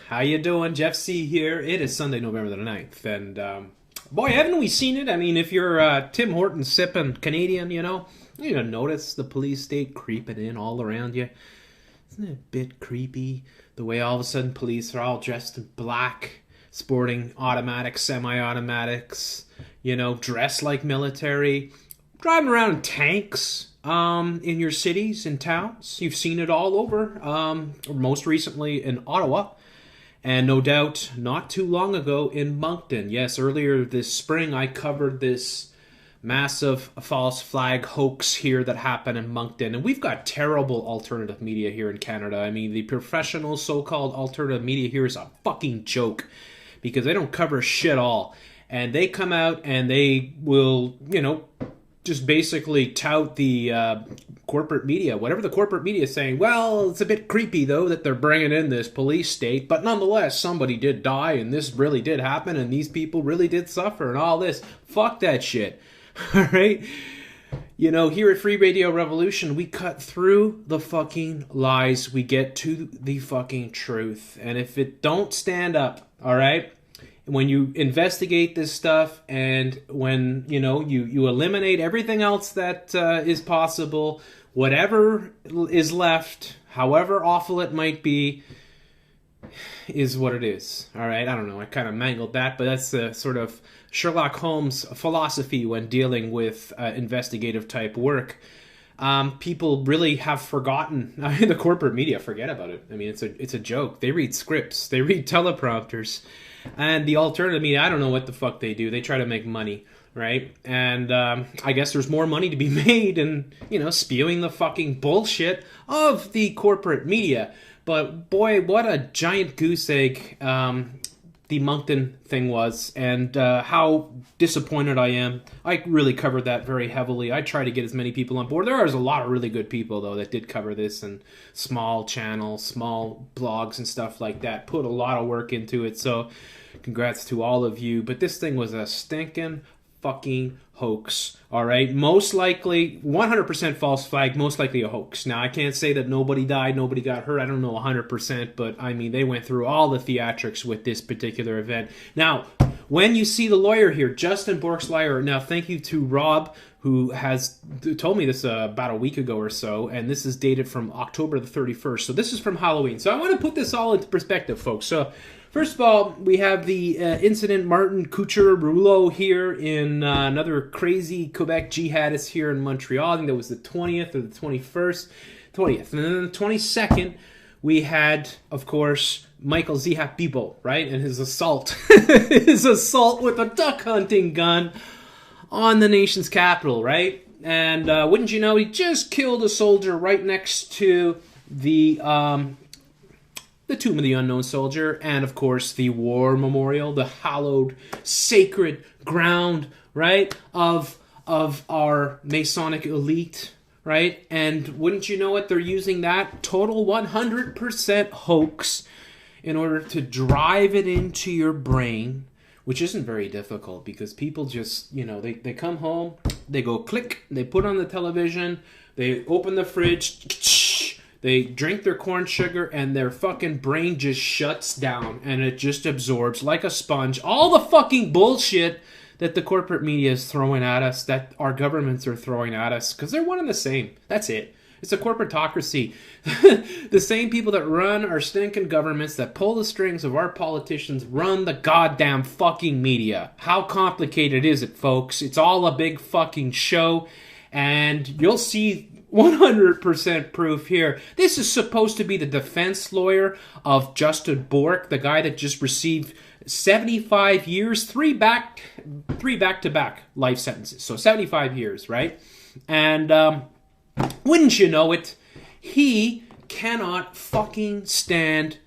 How you doing? Jeff C here. It is Sunday, November the 9th, and boy, haven't we seen it? I mean, if you're Tim Hortons sipping Canadian, you notice the police state creeping in all around you. Isn't it a bit creepy the way all of a sudden police are all dressed in black, sporting automatics, semi-automatics, dressed like military, driving around in tanks in your cities and towns. You've seen it all over, most recently in Ottawa, and no doubt not too long ago in Moncton. Yes, earlier this spring I covered this massive false flag hoax here that happened in Moncton, and we've got terrible alternative media here in Canada. I mean, the professional so-called alternative media here is a fucking joke because they don't cover shit all, and they come out and they will, just basically tout the corporate media, whatever the corporate media is saying. Well, it's a bit creepy, though, that they're bringing in this police state, but nonetheless, somebody did die, and this really did happen, and these people really did suffer, and all this. Fuck that shit. All right? Here at Free Radio Revolution, we cut through the fucking lies. We get to the fucking truth. And if it don't stand up, all right, when you investigate this stuff and when, you eliminate everything else that is possible, whatever is left, however awful it might be, is what it is. All right, I don't know. I kind of mangled that, but that's the sort of Sherlock Holmes philosophy when dealing with investigative type work. People really have forgotten. The corporate media, forget about it. I mean, it's a joke. They read scripts. They read teleprompters. And the alternative media, I don't know what the fuck they do. They try to make money, right? And I guess there's more money to be made in, spewing the fucking bullshit of the corporate media. But boy, what a giant goose egg the Moncton thing was, and how disappointed I am. I really covered that very heavily. I tried to get as many people on board. There was a lot of really good people, though, that did cover this, and small channels, small blogs and stuff like that. Put a lot of work into it, so congrats to all of you. But this thing was a stinking fucking hoax, all right? Most likely, 100% false flag, most likely a hoax. Now, I can't say that nobody died, nobody got hurt. I don't know 100%, but, I mean, they went through all the theatrics with this particular event. Now, when you see the lawyer here, Justin Bourque's lawyer, now, thank you to Rob, who has told me this about a week ago or so, and this is dated from October the 31st, so this is from Halloween. So I want to put this all into perspective, folks. So, first of all, we have the incident Martin Couture-Rouleau here in another crazy Quebec jihadist here in Montreal. I think that was the 20th or the 21st. 20th. And then the 22nd, we had, of course, Michael Bibo, right? And his assault. His assault with a duck hunting gun on the nation's capital, right? And wouldn't you know, he just killed a soldier right next to the Tomb of the Unknown Soldier, and of course the War Memorial, the hallowed, sacred ground, right, of our Masonic elite, right? And wouldn't you know it, they're using that total 100% hoax in order to drive it into your brain, which isn't very difficult because people just, they come home, they go click, they put on the television, they open the fridge, they drink their corn sugar, and their fucking brain just shuts down, and it just absorbs like a sponge all the fucking bullshit that the corporate media is throwing at us, that our governments are throwing at us, because they're one and the same. That's it. It's a corporatocracy. The same people that run our stinking governments, that pull the strings of our politicians, run the goddamn fucking media. How complicated is it, folks? It's all a big fucking show, and you'll see 100% proof here. This is supposed to be the defense lawyer of Justin Bourque, the guy that just received 75 years, three back-to-back life sentences. So 75 years, right? And wouldn't you know it, he cannot fucking stand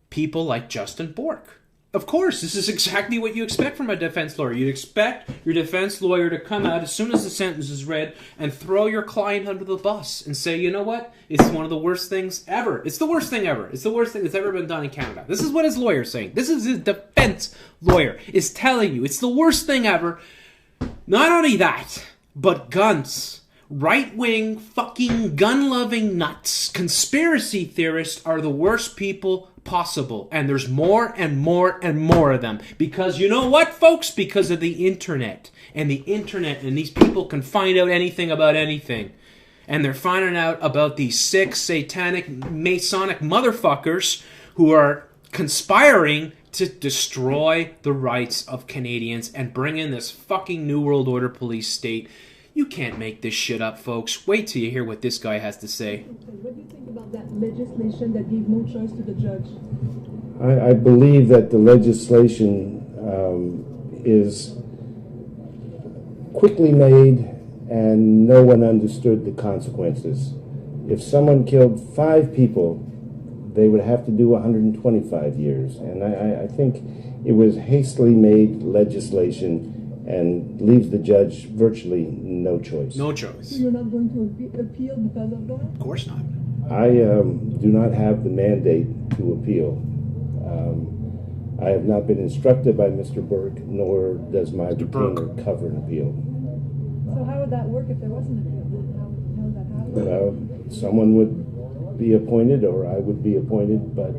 people like Justin Bourque. Of course, this is exactly what you expect from a defense lawyer. You'd expect your defense lawyer to come out as soon as the sentence is read and throw your client under the bus and say, you know what? It's one of the worst things ever. It's the worst thing ever. It's the worst thing that's ever been done in Canada. This is what his lawyer's saying. This is his defense lawyer is telling you. It's the worst thing ever. Not only that, but guns. Right-wing, fucking gun-loving nuts, conspiracy theorists are the worst people possible. And there's more and more and more of them. Because you know what, folks? Because of the internet. And the internet, and these people can find out anything about anything. And they're finding out about these sick, satanic, Masonic motherfuckers who are conspiring to destroy the rights of Canadians and bring in this fucking New World Order police state. You can't make this shit up, folks. Wait till you hear what this guy has to say. What do you think about that legislation that gave no choice to the judge? I believe that the legislation is quickly made and no one understood the consequences. If someone killed 5 people, they would have to do 125 years. And I think it was hastily made legislation and leaves the judge virtually no choice. No choice. So you're not going to appeal because of that? Of course not. I do not have the mandate to appeal. I have not been instructed by Mr. Bourque, nor does my retainer cover an appeal. So how would that work if there wasn't an appeal? How would that happen? Someone would be appointed, or I would be appointed, but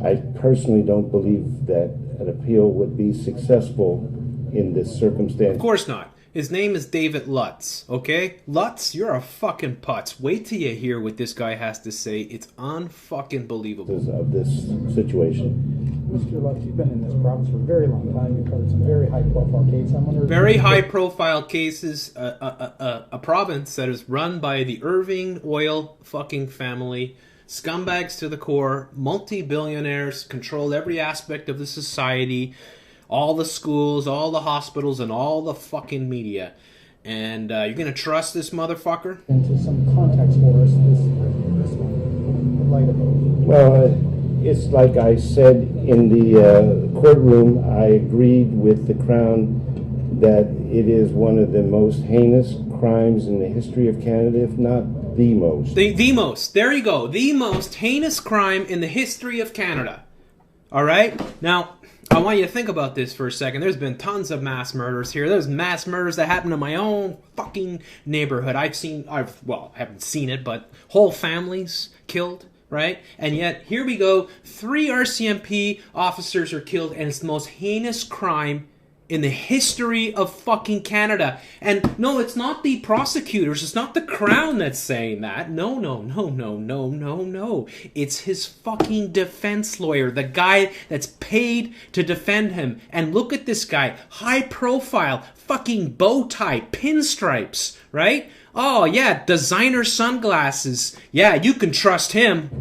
I personally don't believe that an appeal would be successful in this circumstance. Of course not. His name is David Lutz, okay? Lutz, you're a fucking putz. Wait till you hear what this guy has to say. It's unfucking believable. Of this situation. Mr. Lutz, you've been in this province for a very long time. You've covered some very high-profile cases. I'm wondering, very high-profile cases. A province that is run by the Irving oil fucking family. Scumbags to the core. Multi-billionaires. Control every aspect of the society. All the schools, all the hospitals, and all the fucking media. And you're going to trust this motherfucker? into some context for us, this one, light of it. Well, it's like I said in the courtroom, I agreed with the Crown that it is one of the most heinous crimes in the history of Canada, if not the most. The most. There you go. The most heinous crime in the history of Canada. All right? Now, I want you to think about this for a second. There's been tons of mass murders here. There's mass murders that happened in my own fucking neighborhood. I haven't seen it, but whole families killed, right? And yet, here we go. 3 RCMP officers are killed, and it's the most heinous crime in the history of fucking Canada. And no, it's not the prosecutors. It's not the Crown that's saying that. No. It's his fucking defense lawyer, the guy that's paid to defend him. And look at this guy. High profile, fucking bow tie, pinstripes, right? Oh, yeah, designer sunglasses. Yeah, you can trust him.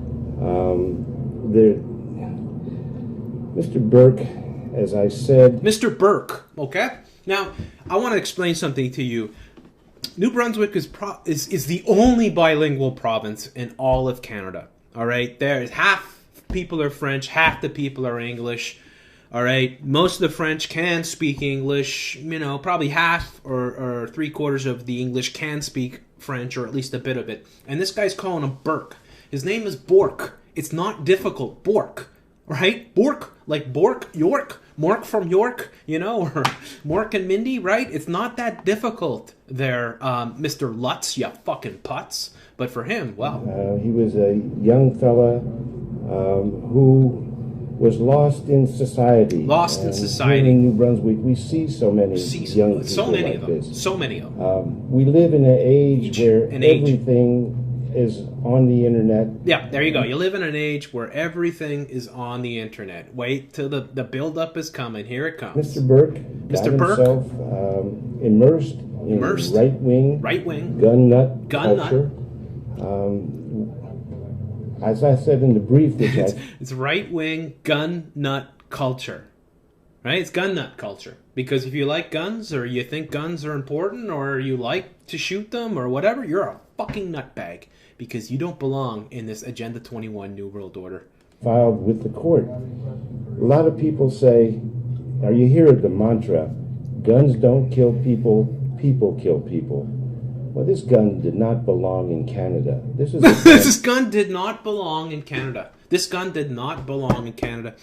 Mr. Bourque, as I said... Mr. Bourque, okay? Now, I want to explain something to you. New Brunswick is the only bilingual province in all of Canada, all right? There's half people are French, half the people are English, all right? Most of the French can speak English, probably half or 3/4 of the English can speak French, or at least a bit of it. And this guy's calling him Bourque. His name is Bourque. It's not difficult. Bourque, right? Bourque, like Bourque, York, Mork from York, or Mork and Mindy, right? It's not that difficult there, Mr. Lutz, you fucking putz. But for him, well... he was a young fella who was lost in society. Lost in society. Here in New Brunswick, we see so many young people like this. So many of them. We live in an age where everything is on the internet. Yeah, there you go. You live in an age where everything is on the internet. Wait till the build-up is coming. Here it comes. Mr. Bourque got himself immersed in right-wing gun nut culture. As I said in the brief, it's right-wing gun nut culture. Right? It's gun nut culture. Because if you like guns, or you think guns are important, or you like to shoot them, or whatever, you're a fucking nutbag. Because you don't belong in this Agenda 21 New World Order. Filed with the court. A lot of people say, or you hear the mantra, guns don't kill people, people kill people. Well, this gun did not belong in Canada. This gun did not belong in Canada. This gun did not belong in Canada.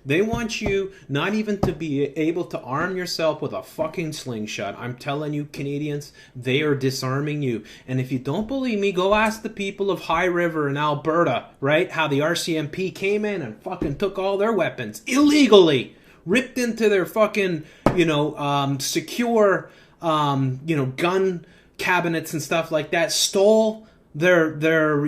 They want you not even to be able to arm yourself with a fucking slingshot. I'm telling you, Canadians, they are disarming you. And if you don't believe me, go ask the people of High River in Alberta, right? How the RCMP came in and fucking took all their weapons illegally, ripped into their fucking, secure, gun cabinets and stuff like that, stole their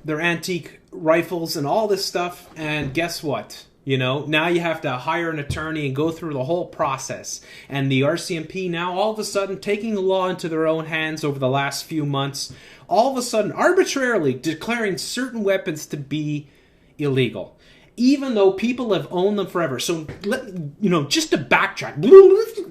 antique rifles and all this stuff, and guess what? Now you have to hire an attorney and go through the whole process. And the RCMP now all of a sudden taking the law into their own hands over the last few months, all of a sudden arbitrarily declaring certain weapons to be illegal, even though people have owned them forever. So, just to backtrack,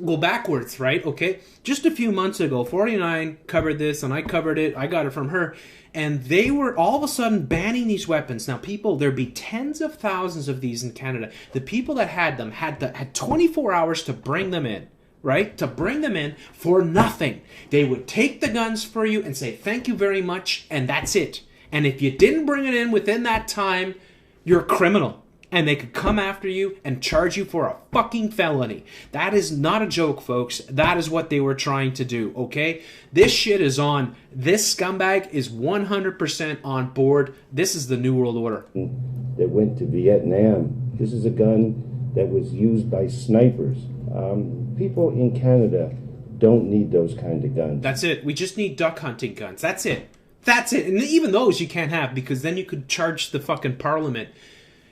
go backwards, right? Okay, just a few months ago, 49 covered this, and I covered it. I got it from her. And they were all of a sudden banning these weapons. Now, there'd be tens of thousands of these in Canada. The people that had them had 24 hours to bring them in, right? To bring them in for nothing. They would take the guns for you and say, thank you very much, and that's it. And if you didn't bring it in within that time, you're a criminal. And they could come after you and charge you for a fucking felony. That is not a joke, folks. That is what they were trying to do, okay? This shit is on. This scumbag is 100% on board. This is the New World Order. That went to Vietnam. This is a gun that was used by snipers. People in Canada don't need those kind of guns. That's it. We just need duck hunting guns. That's it. That's it. And even those you can't have, because then you could charge the fucking parliament.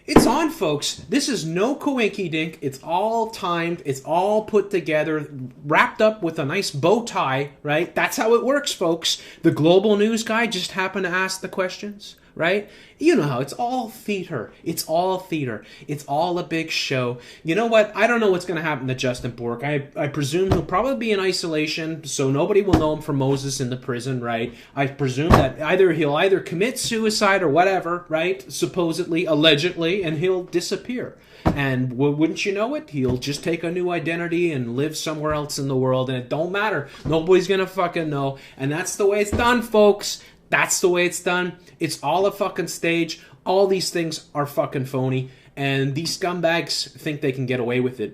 It's on, folks. This is no coinky-dink. It's all timed. It's all put together, wrapped up with a nice bow tie, right? That's how it works, folks. The global news guy just happened to ask the questions, right? You know how it's all theater. It's all theater. It's all a big show. You know what? I don't know what's going to happen to Justin Bourque. I presume he'll probably be in isolation, so nobody will know him from Moses in the prison, right? I presume that he'll either commit suicide or whatever, right? Supposedly, allegedly, and he'll disappear. And wouldn't you know it? He'll just take a new identity and live somewhere else in the world, and it don't matter. Nobody's going to fucking know. And that's the way it's done, folks. That's the way it's done. It's all a fucking stage. All these things are fucking phony. And these scumbags think they can get away with it.